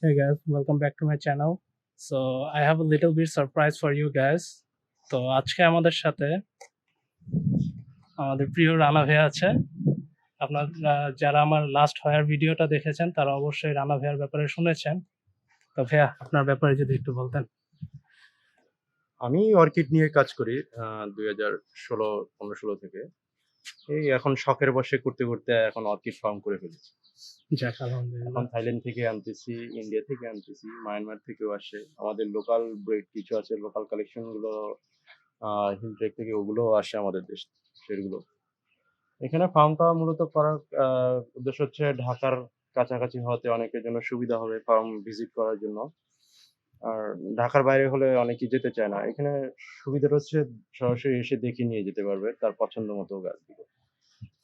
Hey guys, welcome back to my channel. So I have a little bit surprise for you guys. তো আজকে আমাদের সাথে আমাদের প্রিয় রানা ভাইয়া আছে। আপনারা যারা আমার লাস্ট হায়ার ভিডিওটা দেখেছেন তারা অবশ্যই রানা ভাইয়ার ব্যাপারে শুনেছেন। তো ভাইয়া আপনার ব্যাপারে যদি একটু বলতেন। আমি অর্কিড নিয়ে কাজ করি 2016-15-16 থেকে। এই এখন শখের বশে করতে করতে এখন অর্কিড ফার্ম করে ফেলেছি। যাক এখন আলহামদুলিল্লাহ। থাইল্যান্ড থেকে আনতেছি, ইন্ডিয়া থেকে আনতেছি, মায়ানমার থেকেও আসে। আমাদের লোকাল ব্রিড কিছু আছে, লোকাল কালেকশন গুলো হিলট্রেক থেকে ওগুলোও আসে আমাদের দেশ, সেগুলো। এখানে ফার্মটা মূলত করার উদ্দেশ্য হচ্ছে ঢাকার কাছাকাছি হওয়াতে অনেকের জন্য সুবিধা হবে ফার্ম ভিজিট করার জন্য। আর ঢাকার বাইরে হলে অনেকেই যেতে চায় না। এখানে সুবিধাটা হচ্ছে সরাসরি এসে দেখে নিয়ে যেতে পারবে তার পছন্দ মতো গাছগুলো।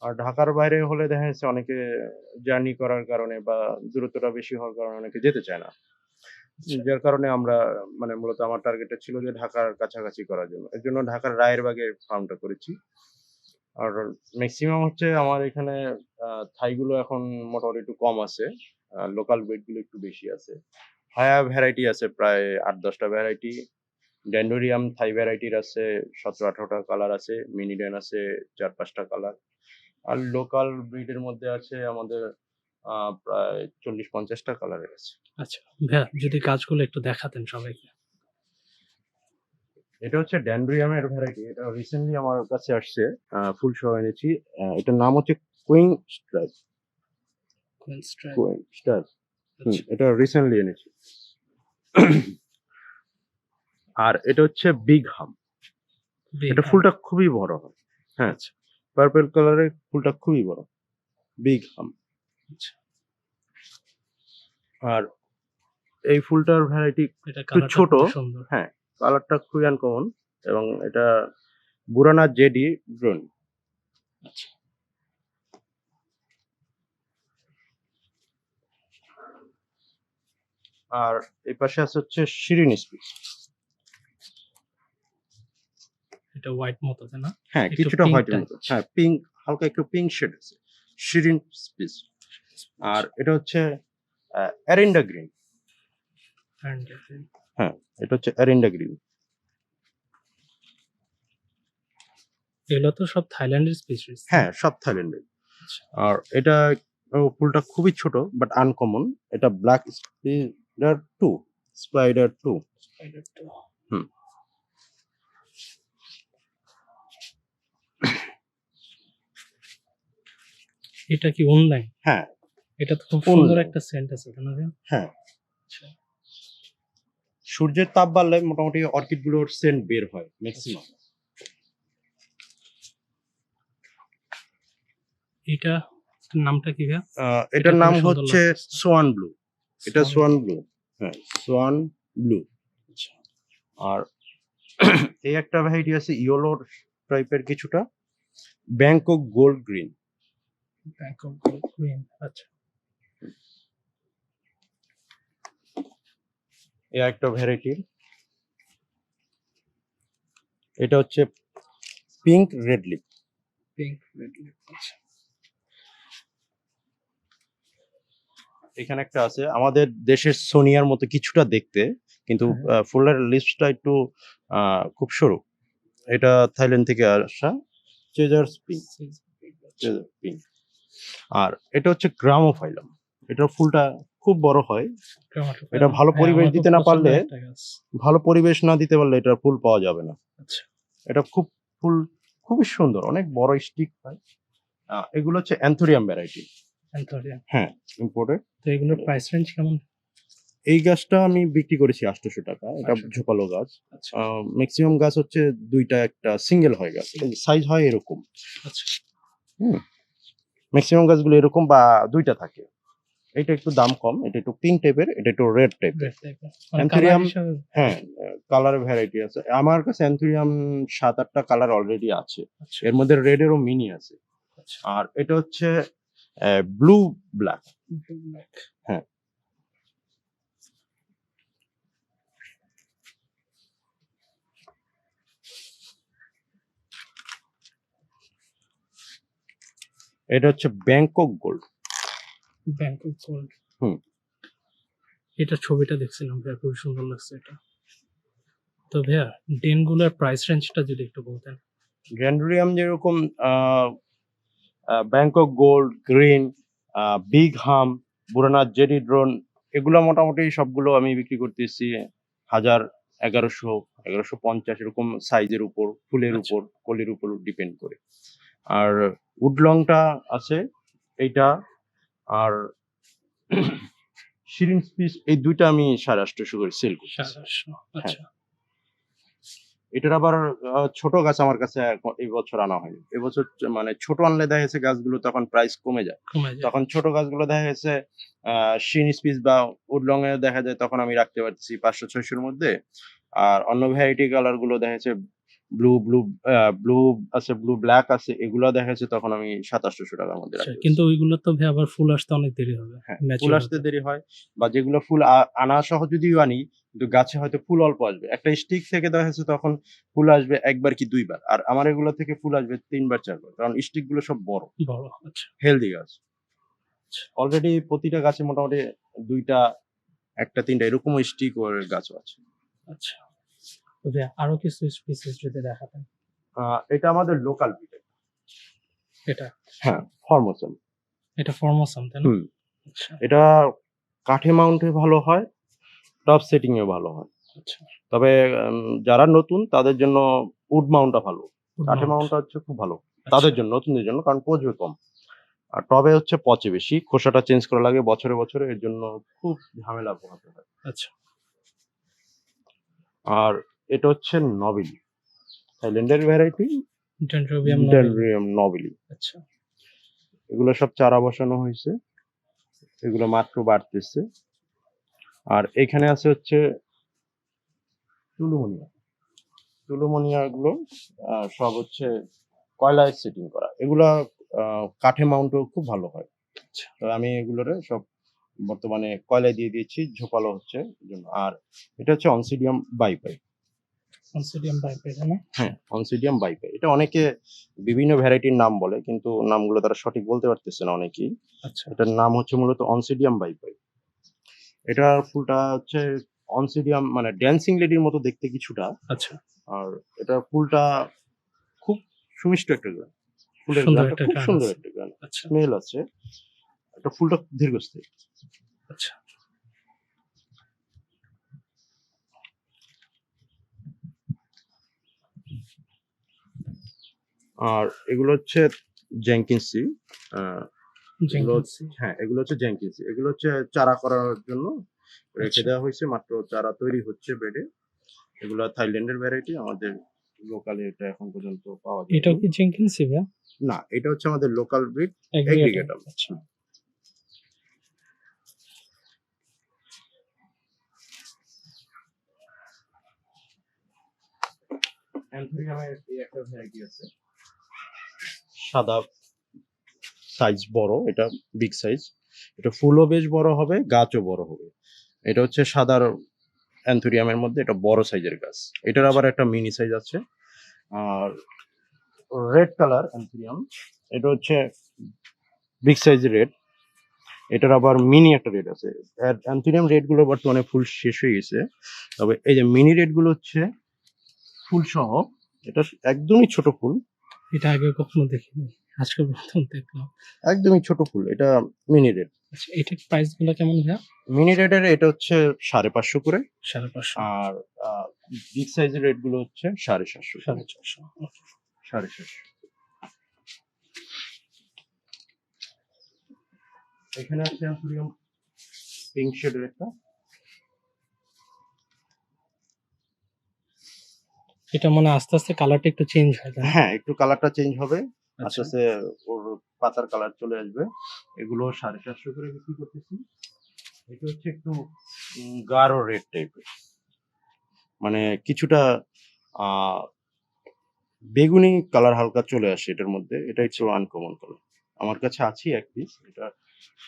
আর ঢাকার বাইরে হলে দেখা যাচ্ছে অনেকে জার্নি করার কারণে বা দূরত্বটা বেশি হওয়ার কারণে অনেকে যেতে চায় না। আচ্ছা, যার কারণে আমরা মানে মূলত আমার টার্গেটটা ছিল যে ঢাকার কাছাকাছি করার জন্য। এর জন্য ঢাকার রায়েরবাগে ফার্মটা করেছি। আর মেক্সিমাম হচ্ছে আমার এখানে থাইগুলো এখন মোটামুটি একটু কম আছে। লোকাল ব্রিড গুলো একটু বেশি আছে। হায়া ভ্যারাইটি আছে প্রায় ৮-১০ টা ভ্যারাইটি। ড্যান্ডোরিয়াম থাই ভ্যারাইটির আছে ১৭-১৮ টা কালার আছে। মিনিডেন আছে ৪-৫ টা কালার। আর লোকাল ব্রিডের মধ্যে আছে আমাদের প্রায় ৪০-৫০ টা কালারের আছে। আচ্ছা ভাইয়া যদি গাছগুলো একটু দেখাতেন সবাইকে। এটা হচ্ছে ড্যান্ডোরিয়ামের ভ্যারাইটি। এটা রিসেন্টলি আমার কাছে আসছে। ফুল সহ এনেছি। এটার নাম হচ্ছে কুইন স্ট্রাইপ। কোয়েল স্ট্রাইপ। Queen stripe. আচ্ছা, এটা রিসেন্টলি এনেছি। আর এটা হচ্ছে বিগ হাম। এটা বেকহাম। ফুলটা খুবই বড় হয়। হ্যাঁ, আচ্ছা, পার্পল কালারের ফুলটা খুবই বড়। বিগ হাম। আচ্ছা। আর এই ফুলটার ভ্যারাইটি এটা একটু কালারটা ছোট। খুবই সুন্দর। হ্যাঁ, কালারটা খুবই আনকমন এবং এটা বুরানা জেডি ব্রুন। আচ্ছা, আর এই পাশে আছে হচ্ছে শিরিন স্পিচ। এটা হোয়াইট মতো তাই না? হ্যাঁ, একটু কিছুটা পিঙ্ক হোয়াইটের টাইপ। মতো। হ্যাঁ, পিঙ্ক, হালকা একটু পিঙ্ক শেড আছে। শিরিন স্পিচ। আর এটা হচ্ছে অ্যারিন্ডা গ্রিন। হ্যাঁ, এটা হচ্ছে অ্যারিন্ডা গ্রিন। এগুলো তো সব থাইল্যান্ডের স্পিসিস। হ্যাঁ, সব থাইল্যান্ডের। আচ্ছা, আর এটা ফুলটা খুবই ছোট বাট আনকমন। এটা ব্ল্যাক স্পাইডার 2, স্পাইডার 2। স্পাইডার তো হুম। এটা কি অনলাইন? হ্যাঁ, এটা তো খুব সুন্দর অনলাইন। একটা সেন্ট আছে তাই না ভাই? হ্যাঁ, আচ্ছা, সূর্যের তাপ বাড়লে মোটামুটি অর্কিড গুলোর সেন্ট বের হয় ম্যাক্সিমাম। এটা নামটা কি ভাইয়া? এটা এটার নাম খুবই সুন্দর হচ্ছে লাগতেছে। Swan blue. এটা Swan সোয়ান blue। ব্লু। হ্যাঁ, সোয়ান ব্লু। আচ্ছা, আর এই একটা ভ্যারাইটি আছে ইয়েলো টাইপের কিছুটা, Bangkok gold green. Bangkok gold green. আচ্ছা, এই একটা ভ্যারাইটির। এটা হচ্ছে pink red lip. Pink red lip. আচ্ছা, এখানে একটা আছে আমাদের দেশের সোনিয়ার মতো কিছুটা দেখতে, কিন্তু হ্যাঁ, ফুলের লিপসটা একটু খুব সরু। এটা থাইল্যান্ড থেকে আসা চেজার পিঙ্ক। আচ্ছা, পিঙ্ক। আর এটা হচ্ছে গ্রামোফাইলাম। এটার ফুলটা খুব বড় হয়। টমেটো এটা পেলাম। ভালো হ্যাঁ, পরিবেশ আমার খুব দিতে না পারলে, পছন্দের একটা গাছ। ভালো পরিবেশ না দিতে পারলে এটার ফুল পাওয়া যাবে না। আচ্ছা, এটা ফুল খুবই সুন্দর, অনেক বড় স্টিক হয়। এগুলো হচ্ছে অ্যান্থোরিয়াম ভ্যারাইটি। অ্যান্থোরিয়াম। হ্যাঁ, ইম্পোর্টেড। তো এগুলোর প্রাইস রেঞ্জ কেমন? এই গাছটা আমি বিক্রি করেছি ৮০০ টাকা। এটা 800 টাকা। ঝোপালো গাছ। আচ্ছা, ম্যাক্সিমাম গাছ হচ্ছে ২ টা একটা সিঙ্গেল হয় গাছ। সাইজ হয় এরকম। আচ্ছা, হুম। ম্যাক্সিমাম গাছগুলো এরকম বা ২ টা থাকে। এটা একটু দাম কম, এটা একটু পিঙ্ক টাইপের, এটা একটু রেড টাইপের। রেড টাইপের। মানে কালার অ্যান্থোরিয়াম। হিসাবে হ্যাঁ, কালার ভ্যারাইটি আছে। আমার কাছে অ্যান্থোরিয়াম ৭-৮ টা কালার অলরেডি আছে। আচ্ছা, এর মধ্যে রেড এরও মিনি আছে। আচ্ছা, আর এটা হচ্ছে ব্লু ব্ল্যাক। ব্ল্যাক। হ্যাঁ, এটা হচ্ছে ব্যাংকক গোল্ড। Bangkok gold. হুম। এটা ছবিটা দেখছিলাম ভাইয়া, খুবই সুন্দর লাগছে এটা। তো ভাইয়া ডেনগুলোর প্রাইস রেঞ্জটা যদি একটু বলতেন। গ্র্যান্ডোরিয়াম যেরকম ব্যাংকক গোল্ড, গ্রিন, বিগ হাম, বুরানাথ জেডি ড্রোন, এগুলো মোটামুটি সবগুলো আমি বিক্রি করতেছি 1000, 1100, 1150 এরকম সাইজের উপর, ফুলের আচ্ছা। উপর, কলির উপর ডিপেন্ড করে। আর উডলংটা আছে এইটা, আর শিরিন স্পিস, এই দুইটা আমি 850 করে সেল করতেছি। 700। আচ্ছা। এটার আবার ছোট গাছ আমার কাছে এই বছর আনা হয়নি। এবছর মানে ছোট আনলে দেখা গেছে গাছগুলো তখন প্রাইস কমে যায়। কমে যায়। তখন ছোট গাছগুলো দেখা গেছে শিন স্পিস বা উডলং এ দেখা যায় তখন আমি রাখতে পারতেছি 500-600 এর মধ্যে। আর অন্য ভ্যারাইটি কালার গুলো দেখা যাচ্ছে ব্লু আছে, ব্লু ব্ল্যাক আছে, এগুলো দেখা যাচ্ছে তখন আমি 700-800 টাকার মধ্যে আচ্ছা, রাখতে কিন্তু পারছি। ওইগুলো তো ভাই আবার ফুল আসতে অনেক দেরি হবে। হ্যাঁ, ফুল ম্যাচিউর আসতে হতে। দেরি হয়, বা যেগুলো ফুল আনা সহ যদিও আনি, কিন্তু গাছে হয়তো ফুল অল্প আসবে। একটা স্টিক থেকে দেখা যাচ্ছে তখন ফুল আসবে ১ বার কি ২ বার। আর আমার এগুলো থেকে ফুল আসবে ৩ বার ৪ বার। কারণ স্টিক গুলো সব বড়, বড়। আচ্ছা, হেলদি গাছ। আচ্ছা, অলরেডি প্রতিটা গাছে মোটামুটি ২ টা, ১ টা ৩ টা এরকমও স্টিক ওর গাছও আছে। আচ্ছা। তো ভাইয়া আরো কিছু স্পিসিস যদি দেখাতেন। এটা আমাদের লোকাল ব্রিড। এটা হ্যাঁ, ফরমোসাম। এটা ফরমোসাম, তাই না? হুম। আচ্ছা, এটা কাঠে মাউন্টে ভালো হয়, টপ সেটিং এও ভালো হয়। আচ্ছা। তবে যারা নতুন তাদের জন্য উড মাউন্টটা ভালো। ফুড কাঠে মাউন্ট। মাউন্টটা হচ্ছে খুব ভালো আচ্ছা, তাদের জন্য, নতুনদের জন্য, কারণ পচবে কম। আর টবে হচ্ছে পচে বেশি, খোসাটা চেঞ্জ করা লাগে বছরে বছরে, এর জন্য খুব ঝামেলা পোহাতে হয়। আচ্ছা, আর এটা হচ্ছে নবিলি, থাইল্যান্ডের ভ্যারাইটি, ডেনড্রোবিয়াম নবেলি। ডেনড্রিয়াম নবিলি। আচ্ছা, এগুলো সব চারা বসানো হয়েছে, এগুলো মাত্র বাড়তেছে। আর এখানে আছে হচ্ছে টুলুমনিয়া। টুলুমনিয়া গুলো সব হচ্ছে কয়লায় সেটিং করা। এগুলা কাঠে মাউন্টও খুব ভালো হয়। আচ্ছা। তো আমি এগুলোরে সব বর্তমানে কয়লায় দিয়ে দিয়েছি, ঝোপালো হচ্ছে এজন্য। আর এটা হচ্ছে অনসিডিয়াম বাইপাই। অনসিডিয়াম টাইপের, তাই না? হ্যাঁ, অনসিডিয়াম বাইপাই। এটা অনেকে বিভিন্ন ভ্যারাইটির নাম বলে, কিন্তু নামগুলো তারা সঠিক বলতে পারতেছে না অনেকেই। আচ্ছা, এটার নাম হচ্ছে মূলত অনসিডিয়াম বাইপাই। এটার ফুলটা হচ্ছে অনসিডিয়াম মানে ড্যান্সিং লেডির মতো দেখতে কিছুটা। আচ্ছা। আর এটার ফুলটা খুব সুমিষ্ট একটা গান। ফুলের সুন্দর গানটা একটা খুব গান সুন্দর আছে। একটা গান। আচ্ছা, স্মেল আছে। এটা ফুলটা দীর্ঘস্থায়ী। আচ্ছা। আর এগুলো হচ্ছে জেঙ্কিন্সি। আ এগুলো জেঙ্কিন্সি। হ্যাঁ, এগুলো হচ্ছে জেঙ্কিন্সি। এগুলো হচ্ছে চারা করার জন্য রেখে আচ্ছা। দেওয়া হয়েছে। মাত্র চারা তৈরি হচ্ছে বেডে। এগুলা থাইল্যান্ডের ভ্যারাইটি। আমাদের লোকালে এটা এখন পর্যন্ত পাওয়া এটাও যায়নি। কি জেঙ্কিন্সি ভাইয়া? না, এটা হচ্ছে আমাদের লোকাল ব্রিড এগ্রিগেটর। এগ্রিগেটর। আচ্ছা, অ্যান্থোরিয়ামের এই একটা ভ্যারাইটি আছে। সাদা, সাইজ বড়, এটা বিগ সাইজ। এটা ফুলও বেশ বড় হবে, গাছও বড় হবে। এটা হচ্ছে সাদার অ্যান্থোরিয়ামের মধ্যে এটা বড় সাইজের গাছ। এটার আবার একটা মিনি সাইজ আছে। আর রেড কালার অ্যান্থোরিয়াম, এটা হচ্ছে বিগ সাইজের রেড। এটার আবার মিনি একটা রেড আছে। অ্যান্থোরিয়াম রেড গুলো বর্তমানে ফুল শেষ হয়ে গেছে। তবে এই যে মিনি রেড গুলো হচ্ছে ফুল সহ। এটা একদমই ছোট ফুল, এটা আগে কখনো দেখিনি। আজকে প্রথম দেখলাম। একদমই ছোট ফুল। এটা মিনি রেড। আচ্ছা, এটার প্রাইস গুলো কেমন ভাইয়া? মিনি রেডের এটা হচ্ছে 550 করে। 550। আর বিগ সাইজের রেড গুলো হচ্ছে 750 করে। 450। 750। এখানে আছে অ্যান্থোরিয়াম পিঙ্ক শেডের একটা। এটা মানে আস্তে আস্তে কালারটা একটু চেঞ্জ হয়, তাই না? হ্যাঁ, একটু কালারটা চেঞ্জ হবে। আস্তে আচ্ছা, আস্তে ওর পাতার কালার চলে আসবে। এগুলো 750 করে বিক্রি করতেছি। এটা হচ্ছে একটু গাঢ় রেড টাইপের। মানে কিছুটা আ বেগুনি কালার হালকা চলে আসে এটার মধ্যে। এটা একটু আনকমন কালার। আমার কাছে আছে এক পিস। এটা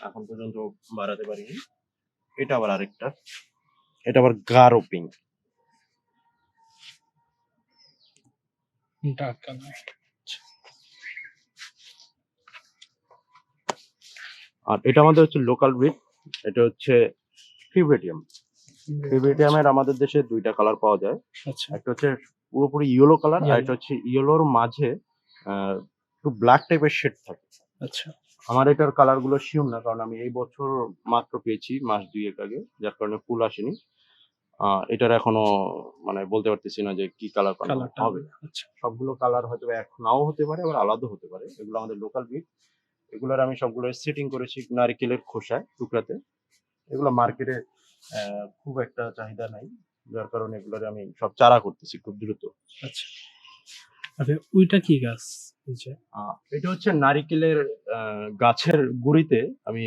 এখন পর্যন্ত বাড়াতে পারিনি। এটা আবার আরেকটা। এটা আবার গাঢ় পিঙ্ক। Dark colour. আর এটা আমাদের হচ্ছে লোকাল ব্রিড। এটা হচ্ছে ফিব্রেটিয়াম। ফিব্রেটিয়ামের আমাদের দেশে ২ টা কালার পাওয়া যায়। আচ্ছা একটা হচ্ছে পুরোপুরি ইয়েলো কালার, আর Yellow, একটা হচ্ছে ইয়েলোর মাঝে একটু ব্ল্যাক টাইপের শেড থাকে। আচ্ছা আমার এটার কালার গুলো শিওর না, কারণ আমি এই বছর মাত্র পেয়েছি মাস ২ এক আগে, যার কারণে ফুল আসেনি। এটার এখনো মানে বলতে পারতেছি না যে কি কালার কালারটা হবে। আচ্ছা সবগুলো কালার হয়তো এক নাও হতে পারে, আবার আলাদা হতে পারে। এগুলো আমাদের লোকাল ব্রিড। এগুলোর আমি সবগুলো সেটিং করেছি নারকেলের খোসায়, টুকরাতে। এগুলো মার্কেটে খুব একটা চাহিদা নাই, যার কারণে এগুলোর আমি সব চারা করতেছি খুব দ্রুত। আচ্ছা আরে ওইটা কি গাছ এই যে এটা হচ্ছে নারিকেলের গাছের গুঁড়িতে আমি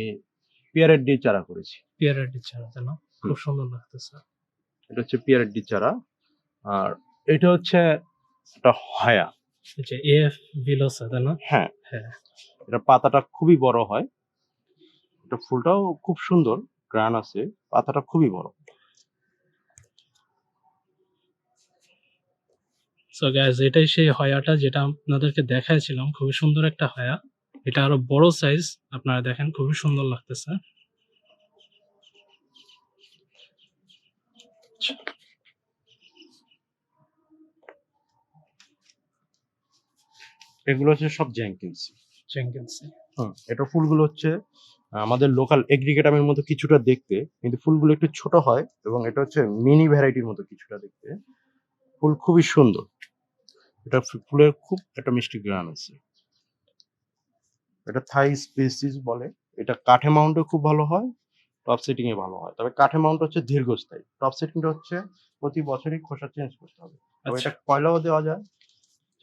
পিয়ারের ডি চারা করেছি। পেয়ারা চারা তাই না? খুব সুন্দর লাগতেছে। এটা হচ্ছে পিয়ারের ডি চারা। আর এটা হচ্ছে একটা হয়া। এই যে এফ ভিলোসা তাই না? হ্যাঁ, হ্যাঁ এটা পাতাটা খুবই বড় হয়। এটা ফুলটাও খুব সুন্দর, গ্রান আছে, পাতাটা খুবই বড়। সো গাইস এটাই সেই হয়াটা যেটা আপনাদেরকে দেখাইছিলাম, খুবই সুন্দর একটা হয়া। এটা আরো বড় সাইজ, আপনারা দেখেন খুবই সুন্দর লাগতেছে। এগুলো হচ্ছে সব জেঙ্কিন্স। জেঙ্কিন্স এটা ফুলগুলো হচ্ছে আমাদের লোকাল এগ্রিগেটামের মতো কিছুটা দেখতে, কিন্তু ফুলগুলো একটু ছোট হয়, এবং এটা হচ্ছে মিনি ভ্যারাইটির মতো কিছুটা দেখতে। ফুল খুবই সুন্দর। এটা ফুলের খুব একটা মিষ্টি গ্রান আছে। এটা থাই স্পেসিস বলে। এটা কাঠে মাউন্টে খুব ভালো হয়, টপ সেটিং এ ভালো হয়। তবে কাঠে মাউন্ট হচ্ছে দীর্ঘস্থায়ী, টপ সেটিংটা হচ্ছে প্রতি বছরই খোসা চেঞ্জ করতে হবে। তবে আচ্ছা এটা কয়লাও দেওয়া যায়,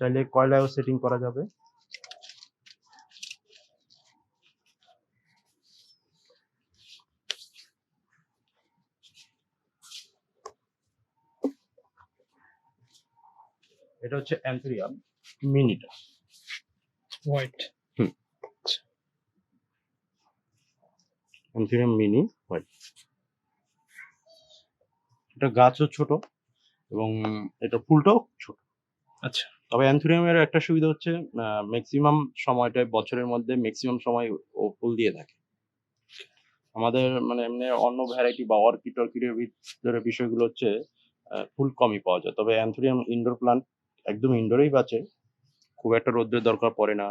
চাইলে কয়লায়ও সেটিং করা যাবে। এটা হচ্ছে অ্যান্থেরিয়াম মিনিটা। হোয়াইট হুম, অ্যান্থেরিয়াম মিনি হোয়াইট। এটা গাছও ছোট এবং এটা ফুলটাও ছোট। আচ্ছা তবে অ্যান্থেরিয়ামের একটা সুবিধা হচ্ছে ম্যাক্সিমাম সময়টায় বছরের মধ্যে ম্যাক্সিমাম সময় ও ফুল দিয়ে থাকে। আমাদের মানে এমনি অন্য ভ্যারাইটি বা অর্কিডের ভিতরে বিষয়গুলো হচ্ছে ফুল কমই পাওয়া যায়। তবে অ্যান্থেরিয়াম ইনডোর প্লান্ট, একদম ইনডোরেই বাঁচে। খুব একটা রোদ্রের দরকার পড়ে না,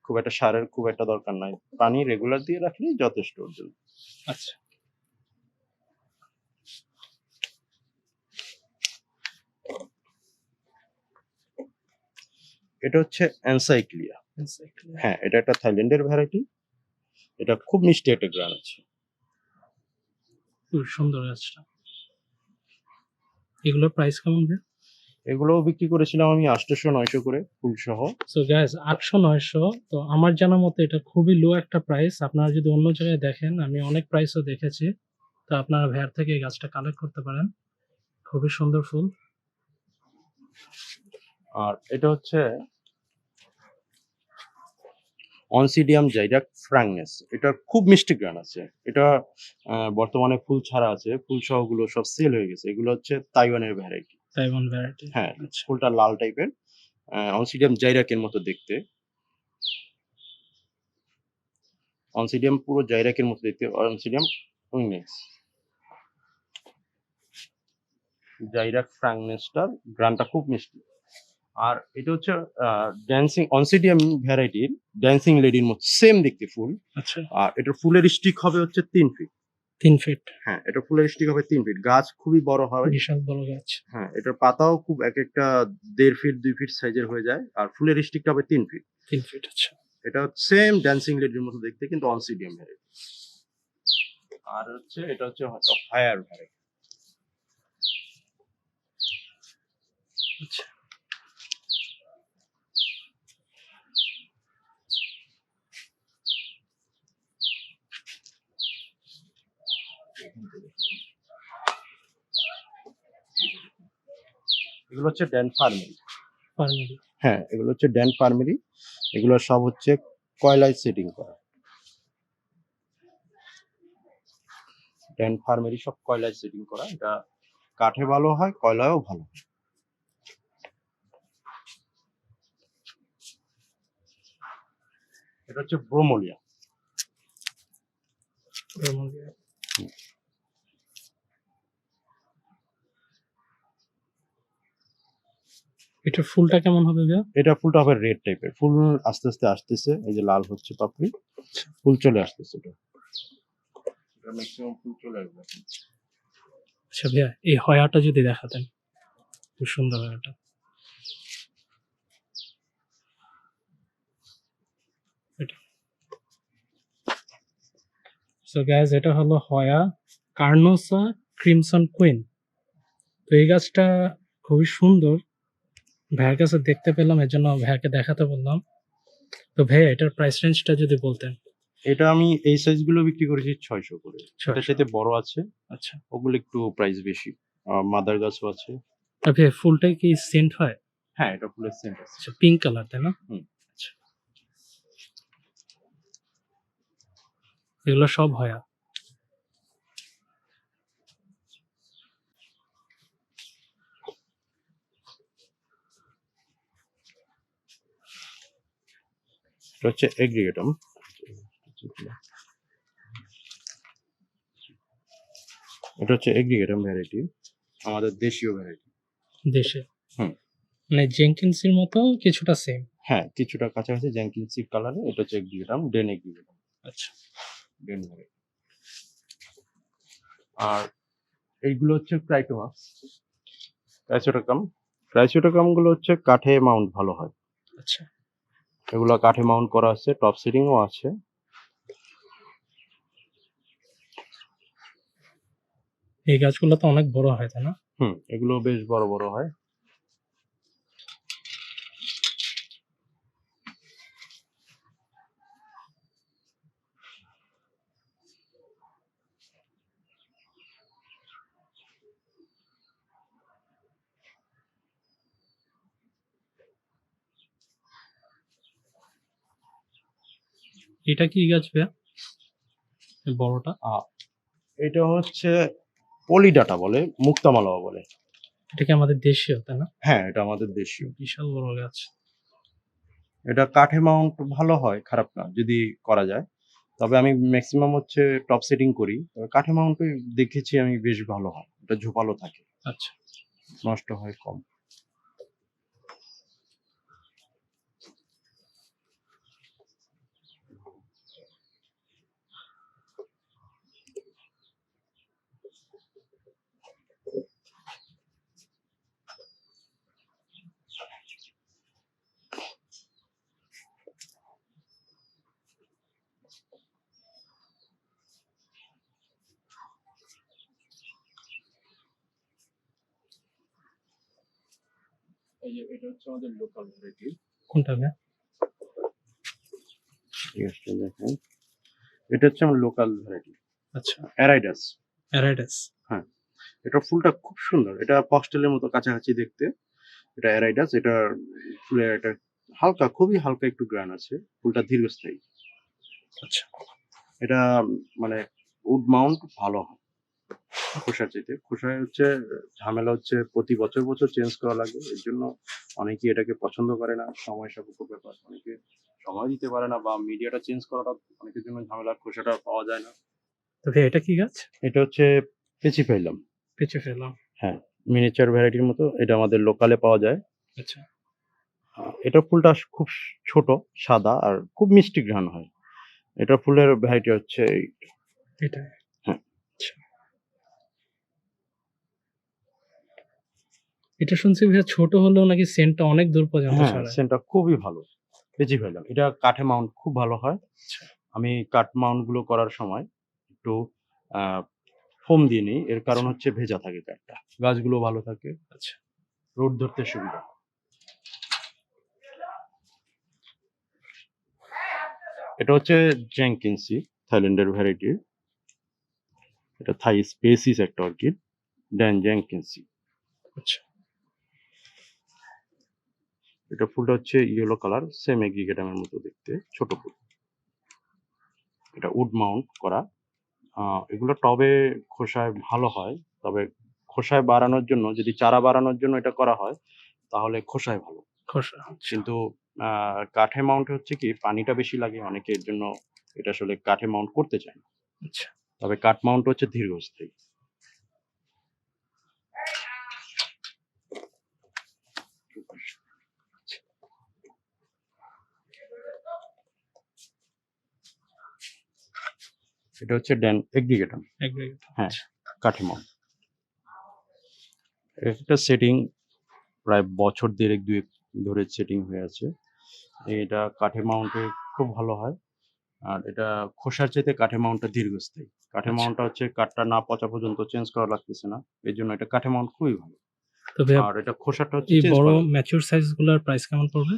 খুব একটা সারের খুব একটা দরকার নাই। পানি রেগুলার দিয়ে রাখলেই যথেষ্ট ওর জন্য। আচ্ছা এটা হচ্ছে অ্যানসাইক্লিয়া। হ্যাঁ, এটা একটা থাইল্যান্ডের ভ্যারাইটি। এটা খুব মিষ্টি একটা গ্রান আছে। খুব সুন্দর গাছটা। এগুলোর প্রাইস কেমন ভাই? এগুলোও বিক্রি করেছিলাম আমি ৮০০-৯০০ করে ফুল সহ। সো গাইস ৮০০-৯০০, তো আমার জানা মতে এটা খুবই লো একটা প্রাইস। আপনারা যদি অন্য জায়গায় দেখেন, আমি অনেক প্রাইসও দেখেছি, তো আপনারা ভ্যার থেকে এই গাছটা কালেক্ট করতে পারেন। খুবই সুন্দর ফুল। আর এটা হচ্ছে অনসিডিয়াম জাইরাক ফ্রাঙ্কনেস। এটা খুব মিষ্টি গ্রান আছে। এটা বর্তমানে ফুল ছাড়া আছে, ফুল সহগুলো সব সেল হয়ে গেছে। এগুলো হচ্ছে তাইওয়ানের ভ্যারাইটি। Taiwan variety. হ্যাঁ, আচ্ছা ফুলটা লাল টাইপের, অনসিডিয়াম জাইরাকের মতো দেখতে। অনসিডিয়াম পুরো জাইরাকের মতো দেখতে। অনসিডিয়াম উইংনেস, জাইরাক ফ্রাঙ্কনেসটার গ্রানটা খুব মিষ্টি। আর এটা হচ্ছে ড্যান্সিং অনসিডিয়াম ভ্যারাইটির ড্যান্সিং লেডির মতো সেম দেখতে ফুল। আচ্ছা আর এটা ফুলের স্টিক হবে হচ্ছে ৩ ফিট। ৩ ফিট, হ্যাঁ, এটা ফুলের স্টিক হবে ৩ ফিট। গাছ খুবই বড় হয়। বিশাল বড় গাছ। হ্যাঁ, এটার পাতাও খুব একেকটা ১.৫ ফিট ২ ফিট সাইজের হয়ে যায়। আর ফুলের স্টিকটা হবে ৩ ফিট। ৩ ফিট আচ্ছা। এটা সেম ড্যান্সিং লেডির মতো দেখতে, কিন্তু অনসিডিয়াম ভ্যারাইটি। আর হচ্ছে এটা হচ্ছে হায়ার ভ্যারাইটি। আচ্ছা এগুলো হচ্ছে ড্যান ফার্মেরি। ফার্মেরি। হ্যাঁ, এগুলো হচ্ছে ড্যান ফার্মেরি। এগুলো সব হচ্ছে কয়লায় সেটিং করা। ড্যান ফার্মেরি সব কয়লায় সেটিং করা। এটা কাঠে ভালো হয়, কয়লায়ও ভালো হয়। এটা হচ্ছে ব্রোমোলিয়া। এটার ফুলটা কেমন হবে ভাইয়া? এটা ফুলটা হবে রেড টাইপের। ফুল আস্তে, আস্তে আসতেছে। এই যে লাল হচ্ছে পাপড়ি। আচ্ছা। ফুল চলে আসতেছে এটা। এটা ম্যাক্সিমাম ফুল চলে আসবে। আচ্ছা ভাইয়া, এই হয়াটা যদি দেখাতেন। খুব সুন্দর হয়াটা। এটা। সো গাইস, এটা হলো হয়া কার্নোসা ক্রিমসন কুইন। তো এই গাছটা খুবই সুন্দর। ভাইয়ের কাছে দেখতে পেলাম, এজন্য ভাইয়াকে দেখাতে বললাম। তো ভাইয়া এটার প্রাইস রেঞ্জটা যদি বলতেন। এটা আমি এই সাইজ গুলো বিক্রি করেছি 600 করে। 600 এটার সাথে বড় আছে। আচ্ছা। ওগুলো একটু প্রাইস বেশি। মাদার গাছও আছে। ভাইয়া ফুলটাই কি সেন্ট হয়? হ্যাঁ, এটা ফুলের সেন্ট আছে। আচ্ছা, পিঙ্ক কালার তাই না? হুম। আচ্ছা। এগুলো সব হয়া। এটা হচ্ছে এগ্রিগেটম। এটা হচ্ছে এগ্রিগেটম ভ্যারাইটি। আমাদের দেশীয় ভ্যারাইটি। দেশে। হুম। মানে জেনকিন্সের মতো কিছুটা সেম। হ্যাঁ, কিছুটা কাছাকাছি জেনকিন্সি কালারে। এটা হচ্ছে এগ্রিগেটম, ডেন এগ্রিগেটম। আচ্ছা। ডেন ভ্যারাইটি। আর এইগুলো হচ্ছে ক্রাইটোমাস। ক্রাইসোটোকাম। ক্রাইসোটোকাম গুলো হচ্ছে কাঠে মাউন্ট ভালো হয়। আচ্ছা। এগুলো কাঠে মাউন্ট করা আছে, টপ সিডিংও আছে। এই গাছগুলো তো অনেক বড় হয় তাই না? এগুলো বেশ বড় বড় হয়। এটা কি গাছ ভাইয়া? এই বড়টা? এটা হচ্ছে পলিডাটা বলে, মুক্তামালাও বলে। এটা কি আমাদের দেশীয় তাই না? হ্যাঁ, এটা আমাদের দেশীয়। বিশাল বড় গাছ। এটা কাঠে মাউন্ট ভালো হয়, খারাপ না যদি করা যায়। তবে আমি ম্যাক্সিমাম হচ্ছে টপ সেটিং করি। তবে কাঠে মাউন্টে দেখেছি আমি বেশ ভালো হয়। এটা ঝোপালো থাকে। আচ্ছা। নষ্ট হয় কম। এই যে এটা হচ্ছে আমাদের লোকাল ভ্যারাইটি। কোনটা ভাইয়া? ঠিক আছে, দেখেন। এটা হচ্ছে আমার লোকাল ভ্যারাইটি। আচ্ছা। অ্যারাইডাস। অ্যারাইডাস। হ্যাঁ, এটার ফুলটা খুব সুন্দর। এটা ফক্সটেলের মতো কাছাকাছি দেখতে। এটা অ্যারাইডাস। এটার ফুলের একটা হালকা, খুবই হালকা একটু গ্রান আছে। ফুলটা দীর্ঘস্থায়ী। আচ্ছা। এটা মানে উড মাউন্ট ভালো হয় খোসার চাইতে। খোসায় হচ্ছে ঝামেলা হচ্ছে প্রতি বছর বছর চেঞ্জ করা লাগে। এর জন্য অনেকেই এটাকে পছন্দ করে না। সময় সাপেক্ষ ব্যাপার। অনেকে সময় দিতে পারে না বা মিডিয়াটা চেঞ্জ করাটা অনেকের জন্য ঝামেলা। খোসাটা পাওয়া যায় না। তো ভাইয়া এটা কি গাছ? এটা হচ্ছে পেচিফাইলাম। পেঁচে ফেললাম। হ্যাঁ, মিনিয়েচার ভ্যারাইটির মতো। এটা আমাদের লোকালে পাওয়া যায়। আচ্ছা। এটার ফুলটা খুব ছোট, সাদা আর খুব মিষ্টি ঘ্রাণ হয়। এটার ফুলের ভ্যারাইটি হচ্ছে এটা। হ্যাঁ। আচ্ছা। এটা শুনছি ভাইয়া ছোট হলেও নাকি সেন্টটা অনেক দূর পর্যন্ত হ্যাঁ, ছড়ায়। সেন্টটা খুবই ভালো। পেচিফাইলাম। এটা কাঠে মাউন্ট খুব ভালো হয়। আচ্ছা। আমি কাঠ মাউন্ট গুলো করার সময় একটু আ ফোম দিয়ে নিই। এর কারণ আচ্ছা। হচ্ছে ভেজা থাকে কাঠটা। গাছগুলো ভালো থাকে। আচ্ছা। রোদ ধরতে সুবিধা। এটা হচ্ছে জেনকিন্সি, থাইল্যান্ডের ভ্যারাইটি। এটা থাই স্পেসিস একটা অর্কিড। ড্যান জেনকিন্সি। আচ্ছা। এটা ফুলটা হচ্ছে ইয়েলো কালার, সেম এগ্রিগেটামের মতো দেখতে, ছোট ফুল। এটা উড মাউন্ট করা। এগুলো টবে খোসায় ভালো হয়। তবে খোসায় বাড়ানোর জন্য, যদি চারা বাড়ানোর জন্য এটা করা হয়, তাহলে খোসায় ভালো। খোসা। আচ্ছা। কিন্তু কাঠে মাউন্ট হচ্ছে কি পানিটা বেশি লাগে। অনেকে এর জন্য এটা আসলে কাঠে মাউন্ট করতে চায় না। আচ্ছা। তবে কাঠ মাউন্ট হচ্ছে দীর্ঘস্থায়ী। এটা হচ্ছে ড্যান এগ্রিগেটর, aggregate। হ্যাঁ, কাঠে মাউন্ট। একটা সেটিং প্রায় বছর ১.৫-২ ধরে সেটিং হয়ে আছে। এটা কাঠে মাউন্টে খুব ভালো হয়। আর এটা খোসার চাইতে কাঠে মাউন্টটা দীর্ঘস্থায়ী। কাঠে আচ্ছা। মাউন্টটা হচ্ছে কাঠটা না পচা পর্যন্ত চেঞ্জ করা লাগতেছে না। এজন্য এটা কাঠে মাউন্ট খুবই ভালো। তো ভাইয়া আর এটা খোসাটা হচ্ছে এই চেঞ্জ বড় করা লাগে। ম্যাচিউর সাইজ গুলার প্রাইস কেমন পড়বে?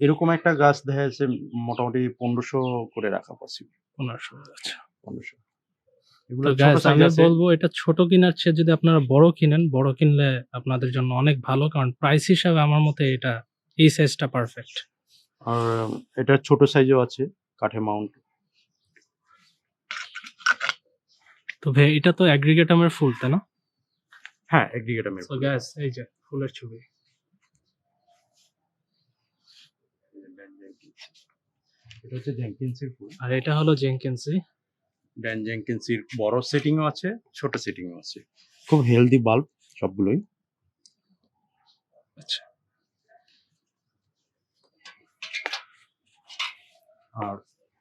এরকম একটা গাছ দেখা যাচ্ছে মোটামুটি ১৫০০ করে রাখা পসিবল। 1500। আচ্ছা। ১৫০০। তো এগুলো ছোট গাইস সাইজ আমি আছে। বলবো এটা ছোট কেনার চেয়ে যদি আপনারা বড় কিনেন, বড় কিনলে আপনাদের জন্য অনেক ভালো। কারণ প্রাইস হিসাবে আমার মতে এটা এই সাইজটা পারফেক্ট। আর এটা ছোট সাইজও আছে কাঠে মাউন্ট। তো ভাই এটা তো অ্যাগ্রিগেটামের ফুল, তাই না? হ্যাঁ, এগ্রিগেটমের সো গাইস এই যে ফুলের ছবি। এটা হচ্ছে জেনকিন্সের ফুল। আর এটা হলো জেনকিন্সি। ড্যান জেনকিন্সের বড় সেটিংও আছে, ছোট সেটিংও আছে। খুব হেলদি বাল্ব সবগুলোই। আচ্ছা। আর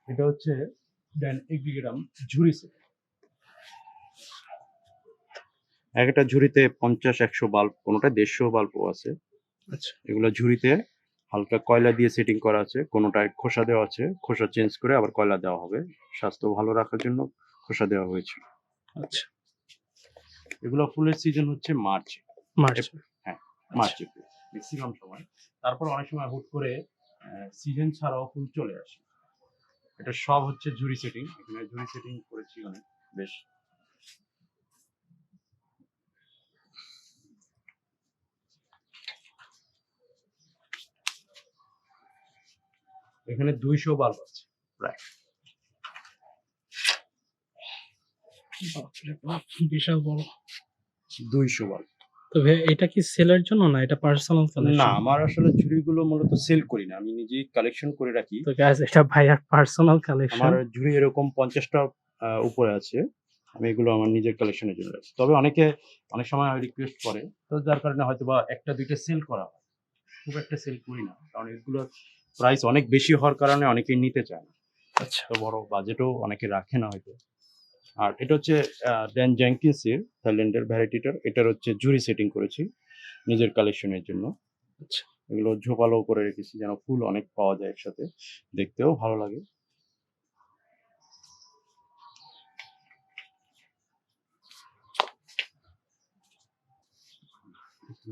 এটা হচ্ছে ড্যান এগ্রিগেটাম ঝুরি সেট। একটা ঝুড়িতে ৫০-১০০ বাল্ব, কোনোটা ১৫০ বাল্বও আছে। আচ্ছা। এগুলো ঝুড়িতে হালকা কয়লা দিয়ে সেটিং করা আছে, কোনোটায় খোসা দেওয়া আছে, খোসা চেঞ্জ করে আবার কয়লা দেওয়া হবে। স্বাস্থ্য ভালো রাখার জন্য খোসা দেওয়া হয়েছে। আচ্ছা। এগুলো ফুলের সিজন হচ্ছে মার্চে। মার্চ। হ্যাঁ, মার্চ এপ্রিল ম্যাক্সিমাম সময়। তারপর অনেক সময় হুট করে সিজন ছাড়াও ফুল চলে আসে। এটা সব হচ্ছে ঝুড়ি সেটিং। এখানে ঝুড়ি সেটিং করেছি অনেক বেশ। এখানে ২০০ বাল্ব আছে প্রায়। বাপরে বাপ, বিশাল বড়। ২০০ বাল্ব। তো ভাই এটা কি সেলের জন্য না এটা পার্সোনাল না, কালেকশন? আমার আসলে ঝুড়িগুলো মূলত সেল করি না। আমি নিজেই কালেকশন করে রাখি। তো গাইস এটা ভাইয়ার পার্সোনাল কালেকশন। আমার ঝুড়ি এরকম ৫০ টা উপরে আছে। আমি এগুলো আমার নিজের কালেকশনের জন্য রাখি। তবে অনেকে অনেক সময় রিকোয়েস্ট করে। তো যার কারণে হয়তোবা ১ টা ২ টা সেল করা হয়। খুব একটা সেল করি না। কারণ এগুলোর প্রাইস অনেক বেশি হওয়ার কারণে অনেকেই নিতে চায় না। আচ্ছা। তো বড় বাজেটও অনেকে রাখে না হয়তো। আর এটা হচ্ছে ড্যান জেনকিন্সের থাইল্যান্ডের ভ্যারাইটিটার। এটার হচ্ছে ঝুড়ি সেটিং করেছি নিজের কালেকশনের জন্য। আচ্ছা। এগুলো ঝোপালো করে রেখেছি যেন ফুল অনেক পাওয়া যায় একসাথে। দেখতেও ভালো লাগে।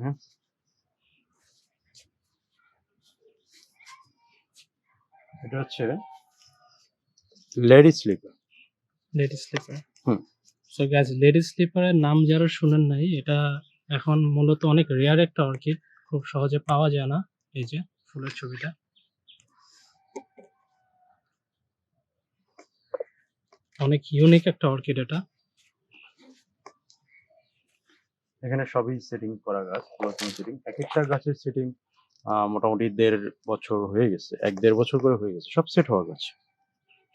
হ্যাঁ। এটা হচ্ছে লেডি স্লিপার। Lady slipper. হুম। সো গাইস লেডি স্লিপারের নাম যারা শুনেন নাই, এটা এখন মূলত অনেক রেয়ার একটা অর্কিড, খুব সহজে পাওয়া যায় না। এই যে ফুলের ছবিটা, অনেক ইউনিক একটা অর্কিড এটা। এখানে সবই সেটিং করা গাছ, ব্লসম সেটিং। একেকটা গাছের সেটিং মোটামুটি ১.৫ বছর হয়ে গেছে। ১-১.৫ বছর করে হয়ে গেছে। সব সেট হওয়া গাছ।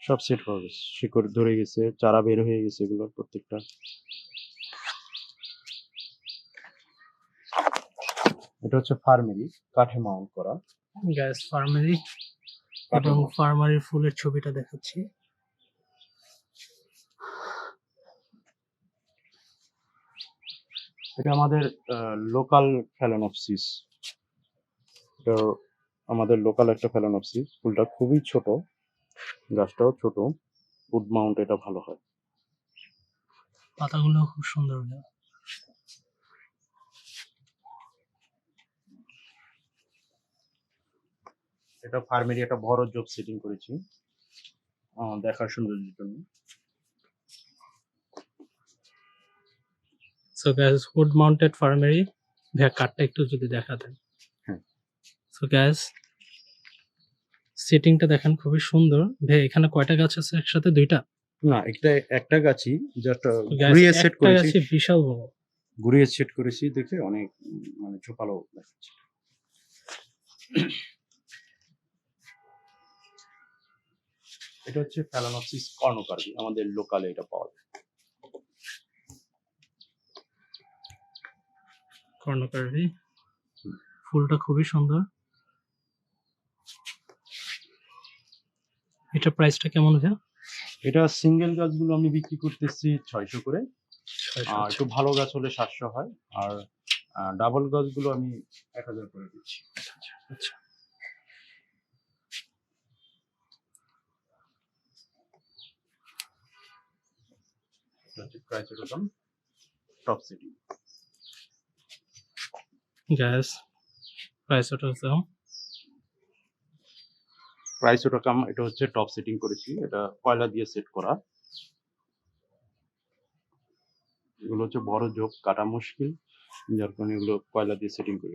সব সেট হওয়া গেছে। শিকড় ধরে গেছে, চারা বের হয়ে গেছে এগুলোর প্রত্যেকটা। এটা হচ্ছে ফার্মেরি, কাঠে মাউন্ট করা। গাইস ফার্মারি কাঠে এবং মাউন্ট। ফার্মারির ফুলের ছবিটা দেখাচ্ছি। এটা আমাদের লোকাল ফ্যালেনopsis। এটা আমাদের লোকাল একটা ফ্যালেনopsis। ফুলটা খুবই ছোট, গাছটাও ছোট। উড মাউন্ট এটা ভালো হয়। পাতাগুলো খুব সুন্দর ভাইয়া। এটা ফার্মেরি একটা বড় জব সেটিং করেছি দেখার সৌন্দর্যের জন্য। সো গাইস উড মাউন্টেড ফার্মারি, ভাইয়া কাঠটা একটু যদি দেখাতেন। হ্যাঁ। সো গাইস সেটিংটা দেখেন খুবই সুন্দর। ভাই এখানে কয়টা গাছ আছে একসাথে? ২টা? না, একটা গাছই জাস্ট তো গাইস ঘুরিয়ে সেট একটা করেছি। গাছে বিশাল বড়। ঘুরিয়ে সেট করেছি দেখে অনেক মানে ঝোপালো দেখাচ্ছে। এটা হচ্ছে ফ্যালেনopsis কর্নোকার্পি, আমাদের লোকালে এটা পাওয়া যায়। কর্ণকারভি, ফুলটা খুবই সুন্দর। এটা প্রাইসটা কেমন ভাইয়া? এটা সিঙ্গেল গাছগুলো আমি বিক্রি করতেছি 600 করে। 600 আর একটু ভালো গাছ হলে 700 হয়। আর ডাবল গাছগুলো আমি 1000 করে দিচ্ছি। আচ্ছা। এটা হচ্ছে ক্রাইসোটোকাম টপ সিটি। গ্যাস ক্রাইসোটোসাম। ক্রাইসোটোকাম এটা হচ্ছে টপ সেটিং করেছি। এটা কয়লা দিয়ে সেট করা। এগুলো হচ্ছে বড় ঝোপ, কাটা মুশকিল। যার কারণে এগুলো কয়লা দিয়ে সেটিং করি।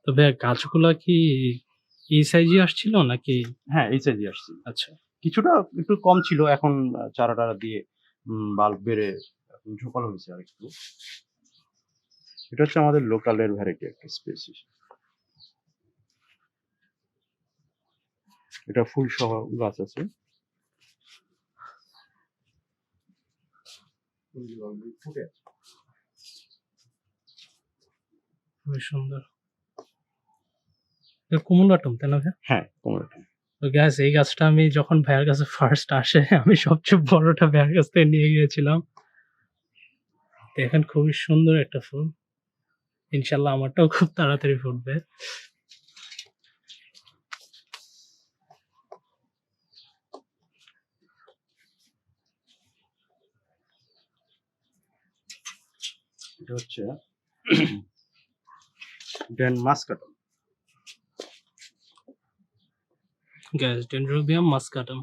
তবে গাছগুলা কি এই সাইজে আসছিল নাকি? হ্যাঁ, এই সাইজে আসছে। আচ্ছা। কিছুটা একটু কম ছিল, এখন চারা-টারা দিয়ে বাল্ব বেড়ে এখন ঝোপালো হয়েছে আরেকটু। এটা হচ্ছে আমাদের লোকালের ভ্যারাইটি একটা স্পেসিস। এটা ফুল সহ গাছ আছে। ফুলগুলো already ফুটে আছে। খুবই সুন্দর। এটা কুমুন্ডাটম তাই না ভাইয়া? হ্যাঁ, কুমড়োটা। তো গ্যাস এই গাছটা আমি যখন ভাইয়ার কাছে ফার্স্ট আসে আমি সবচেয়ে বড়টা ভাইয়ার কাছ থেকে নিয়ে গিয়েছিলাম। দেখেন খুবই সুন্দর একটা ফুল। ইনশাল্লাহ আমারটাও খুব তাড়াতাড়ি ফুটবে। এটা হচ্ছে ডেন মাস্কাটম। Gas dendrobium মাস্কাটাম।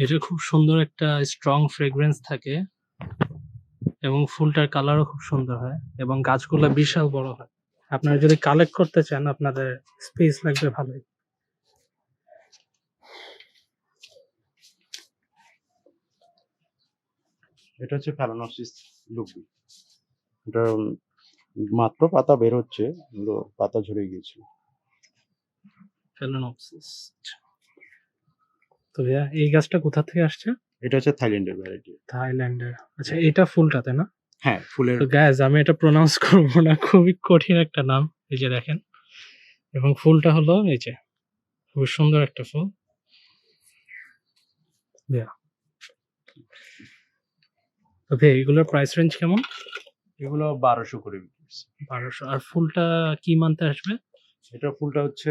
এটা খুব সুন্দর একটা স্ট্রং ফ্রেগ্রেন্স থাকে এবং ফুলটার কালারও খুব সুন্দর হয় এবং গাছগুলা বিশাল বড় হয়। আপনারা যদি কালেক্ট করতে চান আপনাদের স্পেস লাগবে ভালোই। এটা হচ্ছে ফ্যালানোসিস লুপি। এটা মাত্র পাতা বের হচ্ছে, এগুলো পাতা ঝরে গিয়েছিল। ফেলোনপসিস। তো ভাইয়া এই গাছটা কোথা থেকে আসছে? এটা হচ্ছে থাইল্যান্ডের ভ্যারাইটি। থাইল্যান্ডের। আচ্ছা এটা ফুলটা তাই না? হ্যাঁ, ফুলের তো গাইস আমি এটা প্রনাউন্স করব না, খুবই কঠিন একটা নাম। এই যে দেখেন এবং ফুলটা হলো এই যে খুব সুন্দর একটা ফুল। Yeah. তো ভাই এগুলোর প্রাইস রেঞ্জ কেমন? এগুলো 1200 করে বিক্রি করছি। 1200। আর ফুলটা কি মান্থে আসবে? এটা ফুলটা হচ্ছে